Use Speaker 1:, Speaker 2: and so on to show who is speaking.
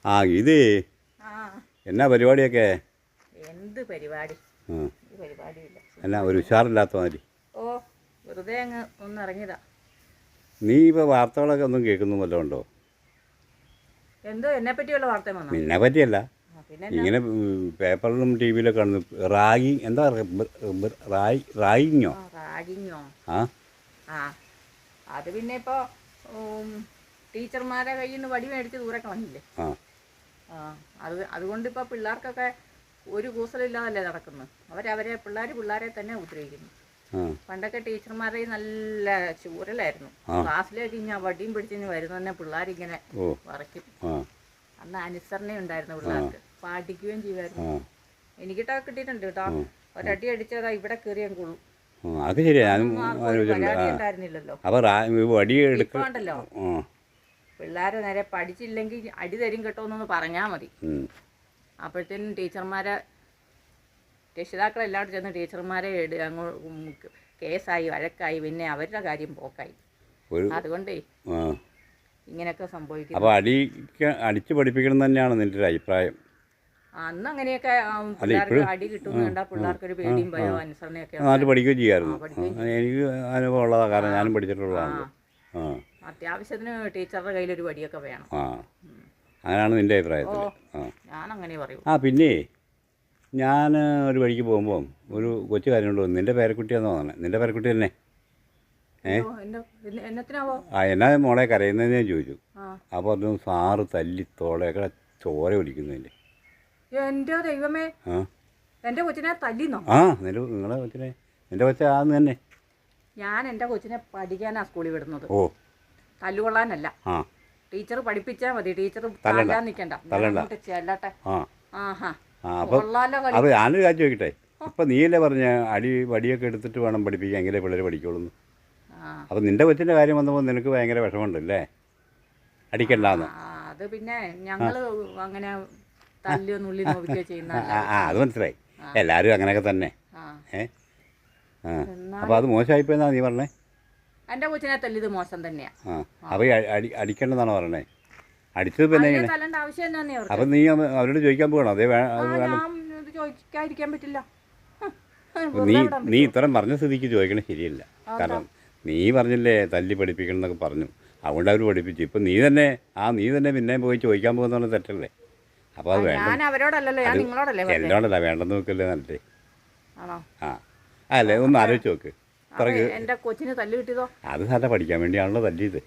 Speaker 1: ആ ഇത്
Speaker 2: ആ
Speaker 1: എന്നാ പരിപാടിയൊക്കെ?
Speaker 2: എന്ത് പരിപാടി? ഈ പരിപാടിയില്ല.
Speaker 1: എന്നാ ഒരു ഉഷാറില്ലാത്ത മാതിരി.
Speaker 2: ഓ വെറുതെ അങ്ങ് ഒന്ന് ഇറങ്ങിയതാ.
Speaker 1: നീ ഇപ്പോൾ വാർത്തകളൊക്കെ ഒന്നും കേൾക്കുന്നു വല്ലതും ഉണ്ടോ?
Speaker 2: എന്തോ എന്നെ പറ്റിയുള്ള വാർത്ത വന്നോ?
Speaker 1: നിന്നെ പറ്റിയല്ല,
Speaker 2: പിന്നെ
Speaker 1: ഇങ്ങനെ പേപ്പറിലും ടി വിയിലൊക്കെ കാണുന്നു. റാഗി എന്താ റാഗിങ്ങോ?
Speaker 2: റാഗിങ്ങോ?
Speaker 1: ആ
Speaker 2: ആ അത് പിന്നെ ഇപ്പോൾ ടീച്ചർമാരെ കയ്യിൽ നിന്ന് വടി മേടിച്ച് ദൂരെ കളഞ്ഞില്ലേ?
Speaker 1: ആ
Speaker 2: ആ അതുകൊണ്ടിപ്പോൾ പിള്ളേർക്കൊക്കെ ഒരു കൂസലില്ലാതല്ലേ നടക്കുന്നത്. പിള്ളേരെ തന്നെ ഉപദ്രവിക്കുന്നു. പണ്ടൊക്കെ ടീച്ചർമാരെ നല്ല ചൂരലായിരുന്നു. ക്ലാസ്സിലേക്ക് ഇങ്ങനെ വടിയും പിടിച്ചിന് വരുന്ന തന്നെ പിള്ളേരിങ്ങനെ വറയ്ക്കും. അന്ന് അനുസരണ ഉണ്ടായിരുന്നു പിള്ളേർക്ക്, പാടിക്കുകയും ചെയ്യുമായിരുന്നു. എനിക്കിട്ടൊക്കെ കിട്ടിയിട്ടുണ്ട് കേട്ടോ. ഒരടി അടിച്ചതാ ഇവിടെ കയറിയാൻ കൊള്ളും.
Speaker 1: അത് ശരിയാ.
Speaker 2: ഉണ്ടായിരുന്നില്ലല്ലോ. ഇപ്പൊ ഉണ്ടല്ലോ പിള്ളേരെ നേരെ പഠിച്ചില്ലെങ്കിൽ അടി തരും കേട്ടോ എന്നൊന്ന് പറഞ്ഞാൽ മതി. അപ്പോഴത്തേനും രക്ഷിതാക്കളെല്ലാവരും ചെന്ന് ടീച്ചർമാരെ അങ്ങോട്ട് കേസായി വഴക്കായി, പിന്നെ അവരുടെ കാര്യം പോക്കായി. അതുകൊണ്ടേ ഇങ്ങനെയൊക്കെ സംഭവിക്കും.
Speaker 1: അപ്പോൾ അടിച്ച് പഠിപ്പിക്കണം തന്നെയാണ് നിൻ്റെ ഒരു അഭിപ്രായം?
Speaker 2: അന്ന് അങ്ങനെയൊക്കെ പിള്ളേർക്ക് അടി കിട്ടുമെന്ന് കണ്ടാൽ പിള്ളേർക്കൊരു പേടിയും ഭയവും അനുസരണയൊക്കെ
Speaker 1: നന്നായിട്ട് പഠിക്കുകയും ചെയ്യായിരുന്നു. എനിക്ക് അനുഭവം ഉള്ളതാണ്, കാരണം ഞാനും പഠിച്ചിട്ടുള്ളതാണ്.
Speaker 2: അത്യാവശ്യത്തിന് ടീച്ചറുടെ കയ്യിലൊരു വടിയൊക്കെ വേണം.
Speaker 1: അങ്ങനെയാണ് നിൻ്റെ അഭിപ്രായത്തിൽ?
Speaker 2: ഞാനങ്ങനെ പറയും.
Speaker 1: പിന്നെ ഞാൻ ഒരു വഴിക്ക് പോകുമ്പോൾ ഒരു കൊച്ചു കാര്യമുണ്ട്. നിൻ്റെ പേരക്കുട്ടിയാണെന്ന് തോന്നണേ. നിൻ്റെ പേരക്കുട്ടി തന്നെ? എന്നാ മോളെ കരയുന്നതെന്ന് ഞാൻ ചോദിച്ചു. അപ്പോൾ പറഞ്ഞു സാറ് തല്ലി തോളയൊക്കെ ചോര ഒലിക്കുന്നതിൻ്റെ.
Speaker 2: എൻ്റെ ദൈവമേ, എൻ്റെ കൊച്ചിനെ തല്ലിന്നോ?
Speaker 1: നിങ്ങളുടെ കൊച്ചിനെ, നിൻ്റെ കൊച്ച ആന്ന് തന്നെ.
Speaker 2: ഞാൻ എൻ്റെ കൊച്ചിനെ പഠിക്കാനാണ് സ്കൂളിൽ വിടുന്നത്.
Speaker 1: ഓ,
Speaker 2: തല്ലുകൊള്ളാനല്ല. ടീച്ചർ പഠിപ്പിച്ചാൽ മതി. ടീച്ചർ തല്ലാൻ നിൽക്കണ്ട, ചെല്ലട്ടെ.
Speaker 1: അപ്പോൾ ഞാനൊരു കാര്യം ചോദിക്കട്ടെ, ഇപ്പം നീയല്ലേ പറഞ്ഞ വടിയൊക്കെ എടുത്തിട്ട് വേണം പഠിപ്പിക്കാൻ, എങ്കിലേ പിള്ളേർ പഠിക്കുള്ളൂ. അപ്പം നിൻ്റെ കൊച്ചിൻ്റെ കാര്യം വന്നപ്പോൾ നിനക്ക് ഭയങ്കര വിഷമമുണ്ടല്ലേ, അടിക്കണ്ടെന്ന്?
Speaker 2: അത് പിന്നെ ഞങ്ങൾ അങ്ങനെ തല്ലിയോ നുള്ളി നോക്കുകയോ ചെയ്യുന്ന.
Speaker 1: അത് മനസ്സിലായി. എല്ലാവരും അങ്ങനെയൊക്കെ തന്നെ. അപ്പോൾ അത് മോശമായിപ്പോയെന്നാ നീ പറഞ്ഞേ?
Speaker 2: എൻ്റെ കൊച്ചിനെ തല്ലിയത് മോശം തന്നെയാണ്.
Speaker 1: അപ്പോൾ അടിക്കേണ്ടതാണോ പറഞ്ഞേ? അടിച്ചത് പിന്നെ
Speaker 2: തല്ലേണ്ട ആവശ്യം തന്നെ.
Speaker 1: അപ്പം നീ അവരോട് ചോദിക്കാൻ പോകണം? അതേ
Speaker 2: ചോദിക്കാതിരിക്കാൻ പറ്റില്ല.
Speaker 1: നീ ഇത്രയും പറഞ്ഞ സ്ഥിതിക്ക് ചോദിക്കണേ ശരിയല്ല. കാരണം നീ പറഞ്ഞില്ലേ തല്ലി പഠിപ്പിക്കണം എന്നൊക്കെ പറഞ്ഞു, അതുകൊണ്ട് അവർ പഠിപ്പിച്ചു. ഇപ്പം നീ തന്നെ പിന്നെ പോയി ചോദിക്കാൻ പോകുന്ന തെറ്റല്ലേ? അപ്പോൾ അത് വേണ്ട, എന്നോടല്ല വേണ്ടെന്ന് നോക്കല്ലേ നല്ലേ? അല്ലേ, ഒന്ന് ആലോചിച്ച് നോക്ക്.
Speaker 2: എൻ്റെ കൊച്ചിന് തല്ല് കിട്ടിയതോ?
Speaker 1: അത് സാധാ പഠിക്കാൻ വേണ്ടിയാണല്ലോ തല്ലിയത്.